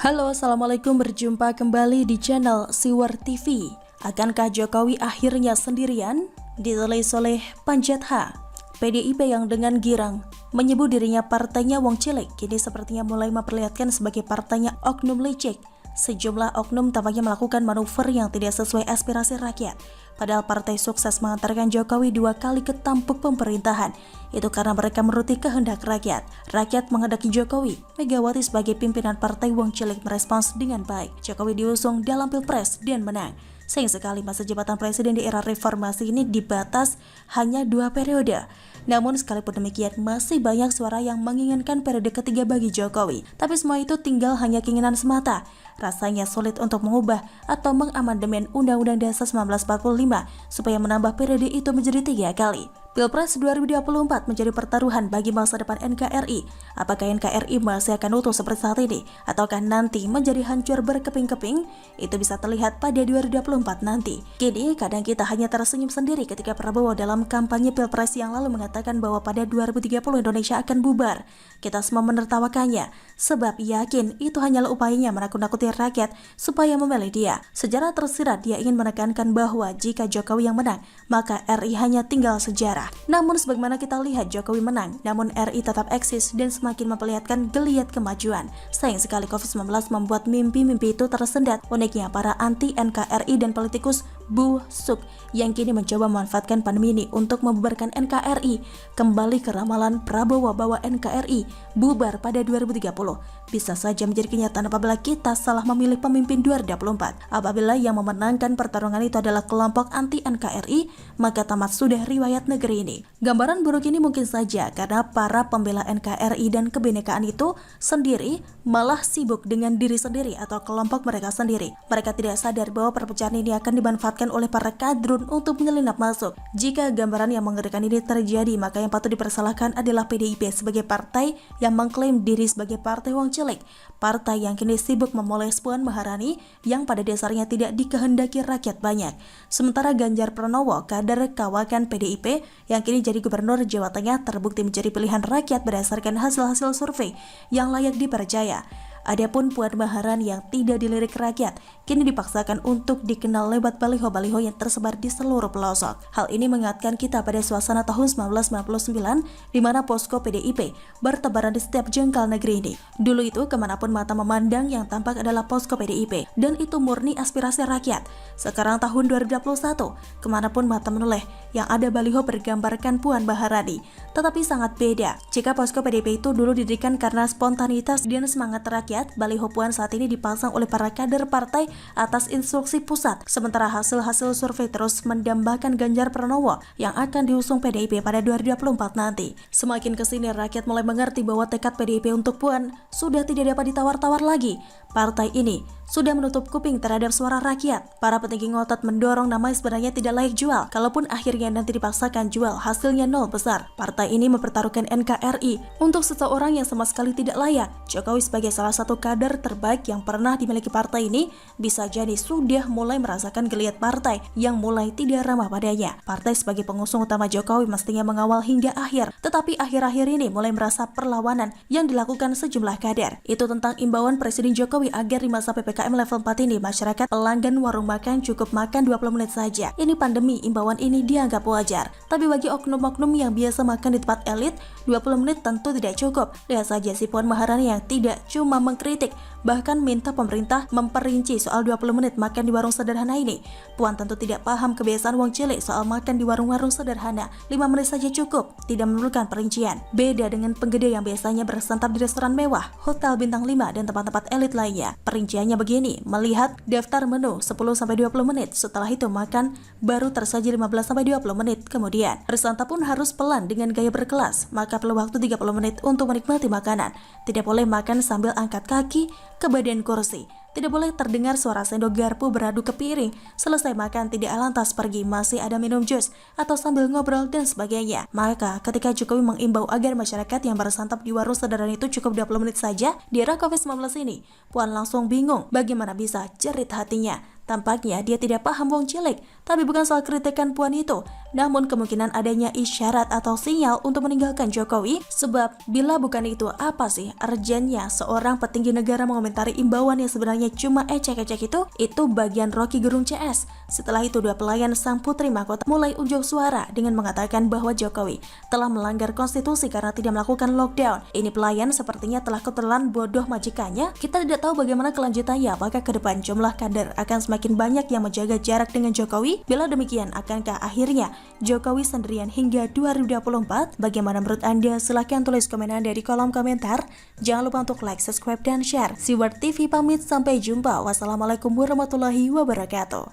Halo, Assalamualaikum, berjumpa kembali di channel Siwar TV. Akankah Jokowi akhirnya sendirian? Ditulis oleh Panjat H. PDIP yang dengan girang menyebut dirinya partainya wong cilik, kini sepertinya mulai memperlihatkan sebagai partainya oknum licik. Sejumlah oknum tampaknya melakukan manuver yang tidak sesuai aspirasi rakyat. Padahal partai sukses mengantarkan Jokowi 2 kali ke tampuk pemerintahan. Itu karena mereka menuruti kehendak rakyat. Rakyat menghendaki Jokowi. Megawati sebagai pimpinan partai wong cilik merespons dengan baik. Jokowi diusung dalam Pilpres dan menang. Sayang sekali masa jabatan presiden di era reformasi ini dibatas hanya 2 periode. Namun sekalipun demikian masih banyak suara yang menginginkan periode ketiga bagi Jokowi. Tapi semua itu tinggal hanya keinginan semata. Rasanya sulit untuk mengubah atau mengamandemen Undang-Undang Dasar 1945 supaya menambah periode itu menjadi 3 kali. Pilpres 2024 menjadi pertaruhan bagi masa depan NKRI. Apakah NKRI masih akan utuh seperti saat ini? Ataukah nanti menjadi hancur berkeping-keping? Itu bisa terlihat pada 2024 nanti. Kini kadang kita hanya tersenyum sendiri ketika Prabowo dalam kampanye Pilpres yang lalu mengatakan bahwa pada 2030 Indonesia akan bubar. Kita semua menertawakannya, sebab yakin itu hanyalah upayanya menakut-nakuti rakyat supaya memilih dia. Sejarah tersirat dia ingin menekankan bahwa jika Jokowi yang menang, maka RI hanya tinggal sejarah. Namun sebagaimana kita lihat Jokowi menang, namun RI tetap eksis dan semakin memperlihatkan geliat kemajuan. Sayang sekali COVID-19 membuat mimpi-mimpi itu tersendat. Uniknya para anti NKRI dan politikus busuk yang kini mencoba memanfaatkan pandemi ini untuk membubarkan NKRI. Kembali ke ramalan Prabowo bahwa NKRI bubar pada 2030 bisa saja menjadi kenyataan apabila kita salah memilih pemimpin 2024. Apabila yang memenangkan pertarungan itu adalah kelompok anti NKRI, maka tamat sudah riwayat negeri ini. Gambaran buruk ini mungkin saja karena para pembela NKRI dan kebinekaan itu sendiri malah sibuk dengan diri sendiri atau kelompok mereka sendiri. Mereka tidak sadar bahwa perpecahan ini akan dimanfaatkan oleh para kadrun untuk menyelinap masuk. Jika gambaran yang mengerikan ini terjadi, maka yang patut dipersalahkan adalah PDIP sebagai partai yang mengklaim diri sebagai partai wong cilik. Partai yang kini sibuk memoles Puan Maharani yang pada dasarnya tidak dikehendaki rakyat banyak. Sementara Ganjar Pranowo, kader kawakan PDIP yang kini jadi gubernur Jawa Tengah, terbukti menjadi pilihan rakyat berdasarkan hasil-hasil survei yang layak dipercaya. Adapun Puan Maharani yang tidak dilirik rakyat, kini dipaksakan untuk dikenal lewat baliho-baliho yang tersebar di seluruh pelosok. Hal ini mengingatkan kita pada suasana tahun 1999, di mana posko PDIP bertebaran di setiap jengkal negeri ini. Dulu itu kemanapun mata memandang yang tampak adalah posko PDIP, dan itu murni aspirasi rakyat. Sekarang tahun 2021, kemanapun mata menoleh, yang ada baliho bergambarkan Puan Maharani. Tetapi sangat beda, jika posko PDIP itu dulu didirikan karena spontanitas dan semangat rakyat, baliho Puan saat ini dipasang oleh para kader partai atas instruksi pusat. Sementara hasil-hasil survei terus mendambakan Ganjar Pranowo yang akan diusung PDIP pada 2024 nanti. Semakin kesini rakyat mulai mengerti bahwa tekad PDIP untuk Puan sudah tidak dapat ditawar-tawar lagi. Partai ini sudah menutup kuping terhadap suara rakyat. Para petinggi ngotot mendorong nama sebenarnya tidak layak jual. Kalaupun akhirnya nanti dipaksakan jual, hasilnya nol besar. Partai ini mempertaruhkan NKRI untuk seseorang yang sama sekali tidak layak. Jokowi sebagai salah satu kader terbaik yang pernah dimiliki partai ini bisa jadi sudah mulai merasakan geliat partai yang mulai tidak ramah padanya. Partai sebagai pengusung utama Jokowi mestinya mengawal hingga akhir, tetapi akhir-akhir ini mulai merasa perlawanan yang dilakukan sejumlah kader. Itu tentang imbauan Presiden Jokowi agar di masa PPKM level 4 ini masyarakat pelanggan warung makan cukup makan 20 menit saja. Ini pandemi, imbauan ini dianggap wajar. Tapi bagi oknum-oknum yang biasa makan di tempat elit, 20 menit tentu tidak cukup. Lihat saja si Puan Maharani yang tidak cuma mengkritik, bahkan minta pemerintah memperinci soal 20 menit makan di warung sederhana ini. Puan tentu tidak paham kebiasaan wong cilik soal makan di warung-warung sederhana. 5 menit saja cukup, tidak memerlukan perincian. Beda dengan penggede yang biasanya bersantap di restoran mewah, hotel bintang 5 dan tempat-tempat elit lainnya. Perinciannya begini, melihat daftar menu 10-20 menit, setelah itu makan baru tersaji 15-20 menit. Kemudian bersantap pun harus pelan dengan gaya berkelas, maka perlu waktu 30 menit untuk menikmati makanan. Tidak boleh makan sambil angkat kaki ke badan kursi. Tidak boleh terdengar suara sendok garpu beradu ke piring. Selesai makan tidak lantas pergi, masih ada minum jus atau sambil ngobrol dan sebagainya. Maka ketika Jokowi mengimbau agar masyarakat yang bersantap di warung sederhana itu cukup 20 menit saja di era COVID-19 ini, Puan langsung bingung bagaimana bisa jerit hatinya. Tampaknya dia tidak paham wong cilik, tapi bukan soal kritikan Puan itu, namun kemungkinan adanya isyarat atau sinyal untuk meninggalkan Jokowi. Sebab bila bukan itu, apa sih urgennya seorang petinggi negara mengomentari imbauan yang sebenarnya cuma ecek-ecek itu bagian Rocky Gerung CS. Setelah itu dua pelayan sang putri mahkota mulai unjuk suara dengan mengatakan bahwa Jokowi telah melanggar konstitusi karena tidak melakukan lockdown. Ini pelayan sepertinya telah ketelan bodoh majikannya. Kita tidak tahu bagaimana kelanjutannya, apakah ke depan jumlah kader akan semakin banyak yang menjaga jarak dengan Jokowi. Bila demikian, akankah akhirnya Jokowi sendirian hingga 2024? Bagaimana menurut Anda? Silahkan tulis komen Anda di kolom komentar. Jangan lupa untuk like, subscribe, dan share. Siwar TV pamit, sampai jumpa. Wassalamualaikum warahmatullahi wabarakatuh.